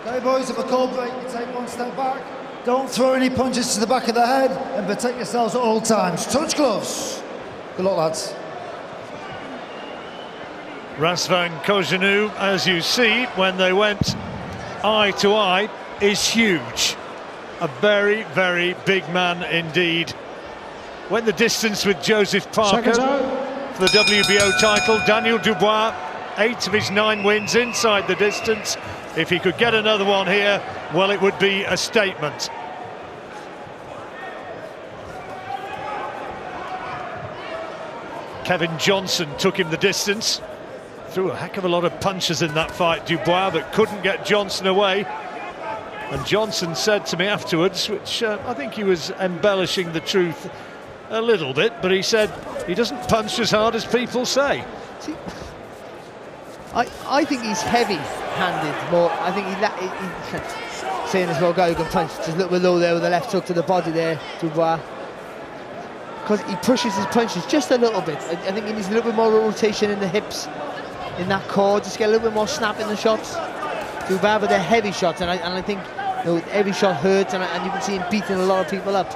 Okay, boys, if a cold break, you take one step back. Don't throw any punches to the back of the head and protect yourselves at all times. Touch gloves. Good luck, lads. Razvan Cojanu, as you see, when they went eye to eye, is huge. A very, very big man indeed. Went the distance with Joseph Parker for the WBO title. Daniel Dubois, 8 of his 9 wins inside the distance. If he could get another one here, well, it would be a statement. Kevin Johnson took him the distance. Threw a heck of a lot of punches in that fight, Dubois, but couldn't get Johnson away. And Johnson said to me afterwards, which I think he was embellishing the truth a little bit, but he said he doesn't punch as hard as people say. See, I think he's heavy-handed more. I think he's saying as well, guy who can punch just a little bit low there with the left hook to the body there, Dubois. Because he pushes his punches just a little bit. I think he needs a little bit more rotation in the hips, in that core, just get a little bit more snap in the shots. Dubois with the heavy shots, and I think every shot hurts, and you can see him beating a lot of people up.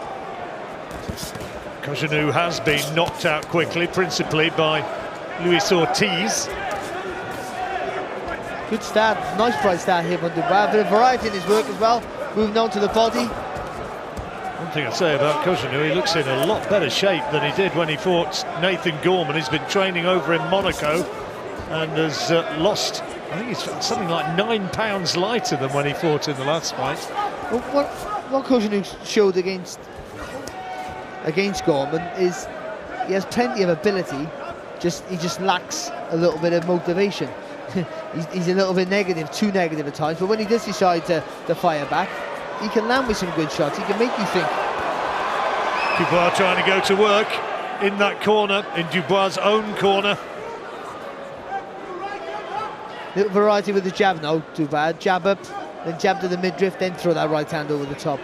Cojanu has been knocked out quickly, principally by Luis Ortiz. Good start, nice bright start here from Dubois. A bit of variety in his work as well, moving on to the body. One thing I'd say about Cojanu, he looks in a lot better shape than he did when he fought Nathan Gorman. He's been training over in Monaco and has lost, I think he's something like 9 pounds lighter than when he fought in the last fight. Well, what Cojanu showed against Gorman is he has plenty of ability, he just lacks a little bit of motivation. he's a little bit negative, too negative at times, but when he does decide to fire back, he can land with some good shots. He can make you think. Dubois trying to go to work in that corner, in Dubois' own corner. Little variety with the jab now, Dubois. Jab up, then jab to the midriff, then throw that right hand over the top.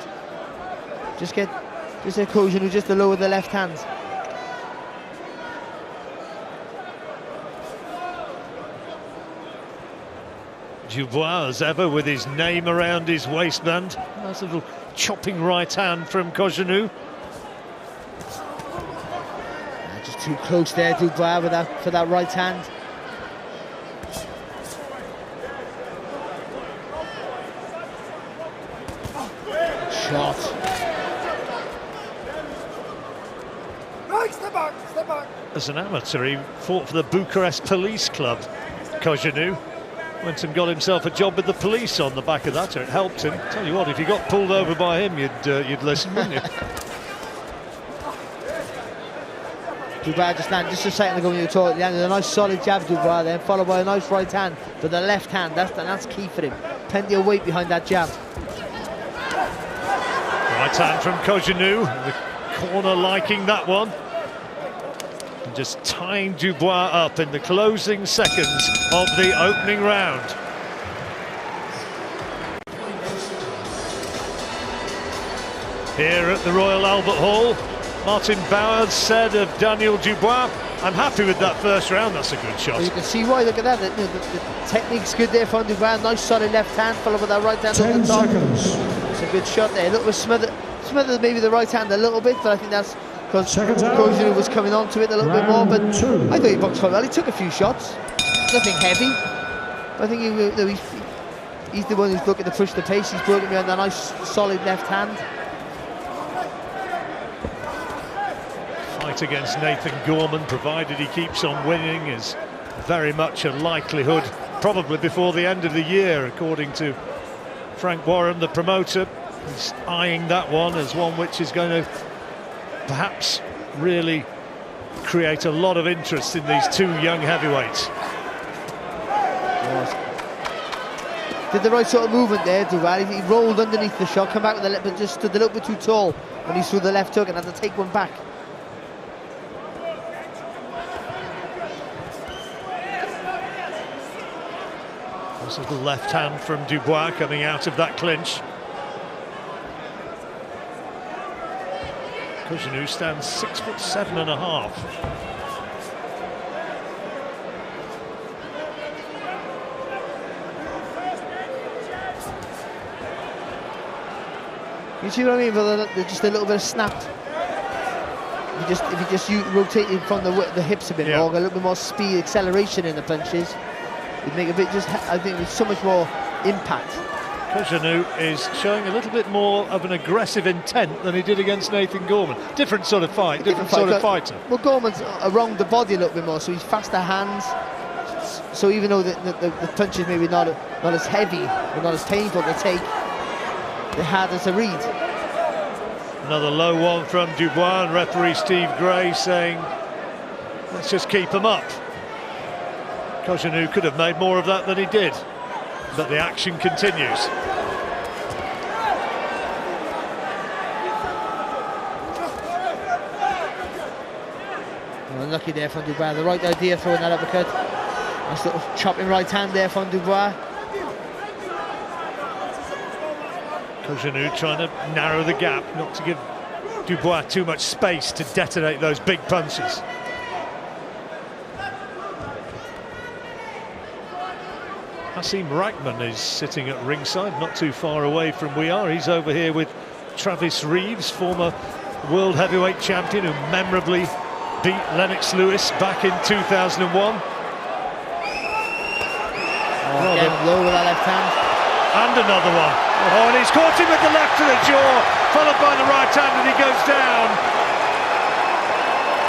Just a Cojanu just to lower the left hand. Dubois, as ever, with his name around his waistband. Nice little chopping right hand from Cojanu. Just too close there, Dubois, for that right hand. Shot. Step back, step back. As an amateur, he fought for the Bucharest Police Club, Cojanu. Went and got himself a job with the police on the back of that, or it helped him. Tell you what, if you got pulled over by him, you'd listen, wouldn't you? Dubois just landed just a second ago when you were talking. He landed a nice solid jab, Dubois, then followed by a nice right hand with the left hand. That's key for him. Plenty of weight behind that jab. Right hand from Cojanu, the corner liking that one. And just tying Dubois up in the closing seconds of the opening round. Here at the Royal Albert Hall, Martin Bowers said of Daniel Dubois, "I'm happy with that first round, that's a good shot." Well, you can see why, look at that, the technique's good there from Dubois, nice solid left hand, followed with that right hand on the top. 10 seconds. It's a good shot there, a little bit smothered maybe the right hand a little bit, but I think that's because Cojanu was coming onto it a little bit more, but I thought he boxed quite well. He took a few shots, nothing heavy, but I think he's the one who's looking to push the pace. He's broken behind that nice solid left hand. Fight against Nathan Gorman, provided he keeps on winning, is very much a likelihood, probably before the end of the year, according to Frank Warren, the promoter. He's eyeing that one as one which is going to perhaps really create a lot of interest in these two young heavyweights. Did the right sort of movement there, Dubois. He rolled underneath the shot, come back with a little bit, just stood a little bit too tall when he threw the left hook and had to take one back. This is the left hand from Dubois coming out of that clinch. Cojanu stands 6'7½". You see what I mean? But just a little bit of snap. If you just rotate it from the hips a bit more, a little bit more speed, acceleration in the punches, you'd make a bit. I think with so much more impact. Cojanu is showing a little bit more of an aggressive intent than he did against Nathan Gorman. Different sort of fight, different sort of fighter. Well, Gorman's around the body a little bit more, so he's faster hands. So even though the punches maybe not as heavy or not as painful to take, they're harder to read. Another low one from Dubois, and referee Steve Gray saying, let's just keep him up. Cojanu could have made more of that than he did, but the action continues. Unlucky there from Dubois. The right idea, throwing that uppercut. Nice little chopping right hand there from Dubois. Cojanu trying to narrow the gap, not to give Dubois too much space to detonate those big punches. Hasim Rahman is sitting at ringside, not too far away from we are. He's over here with Travis Reeves, former world heavyweight champion who memorably beat Lennox Lewis back in 2001. Again, low with that left hand. And another one. Oh, and he's caught him with the left to the jaw, followed by the right hand, and he goes down.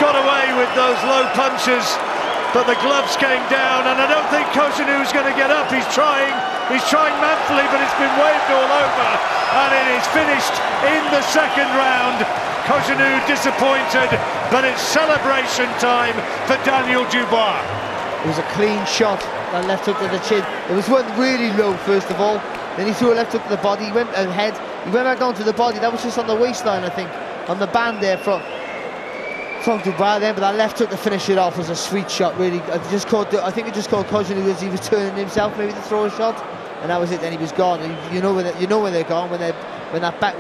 Got away with those low punches, but the gloves came down, and I don't think Cojanu's going to get up. He's trying manfully, but it's been waved all over, and it is finished in the second round. Cojanu disappointed, but it's celebration time for Daniel Dubois. It was a clean shot, that left hook to the chin. It was one really low, first of all. Then he threw a left hook to the body, he went ahead, he went back down to the body. That was just on the waistline, I think, on the band there from Dubois then, but that left hook to finish it off was a sweet shot, really. I think it just caught Cojanu as he was turning himself maybe to throw a shot, and that was it, then he was gone. And you know when they're gone, when that back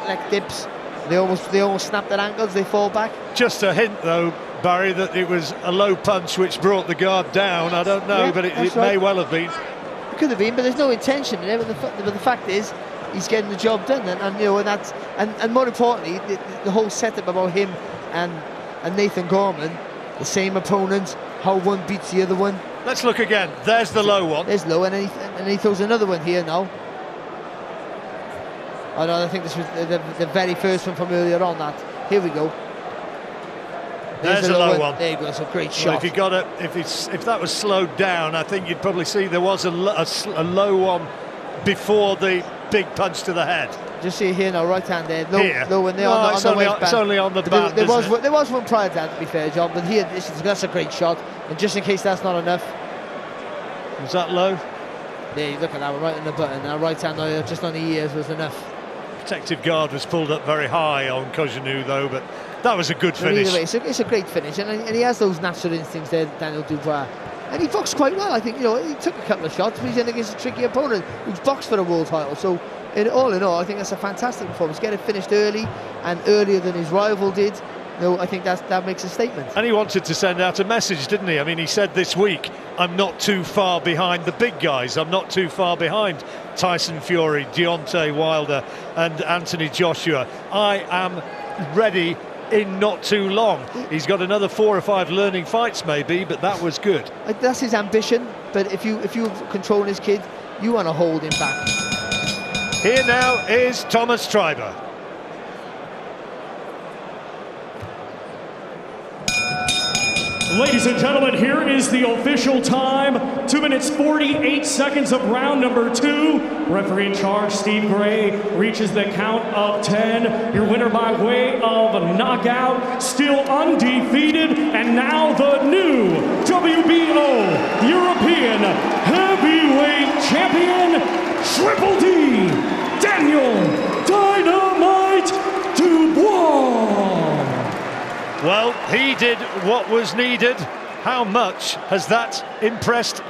leg dips, they almost snap their ankles, they fall back. Just a hint though, Barry, that it was a low punch which brought the guard down. I don't know, but it may well have been. It could have been, but there's no intention in it. But the fact is, he's getting the job done, and you know, and more importantly, the whole setup about him and Nathan Gorman, the same opponent, how one beats the other one. Let's look again. There's the low one. There's low, and he throws another one here now. Oh no, I think this was the very first one from earlier on. That here we go. There's a low one. There you go. It's a great shot. Well, if that was slowed down, I think you'd probably see there was a low one before the big punch to the head. Just see here now, right hand there. Low one there on the waistband. It's only on the band. There was one prior to that, to be fair, John. But here, that's a great shot. And just in case that's not enough, was that low? There, you look at that one right on the button. Now right hand just on the ears was enough. Protective guard was pulled up very high on Cojanu though, but that was a good finish. Either way, it's a great finish, and he has those natural instincts there, Daniel Dubois. And he boxed quite well, I think. You know, he took a couple of shots, but he's in against a tricky opponent who's boxed for a world title. So, all in all, I think that's a fantastic performance. Get it finished early, and earlier than his rival did. No, I think that makes a statement. And he wanted to send out a message, didn't he? I mean, he said this week, I'm not too far behind the big guys. I'm not too far behind Tyson Fury, Deontay Wilder and Anthony Joshua. I am ready in not too long. He's got another 4 or 5 learning fights maybe, but that was good. That's his ambition, but if you control his kid, you want to hold him back. Here now is Thomas Treiber. Ladies and gentlemen, here is the official time. 2 minutes 48 seconds of round number 2. Referee in charge, Steve Gray, reaches the count of 10. Your winner by way of knockout, still undefeated, and now the new WBO European Heavyweight Champion, Triple D, Daniel Dynamite Dubois. Well, he did what was needed. How much has that impressed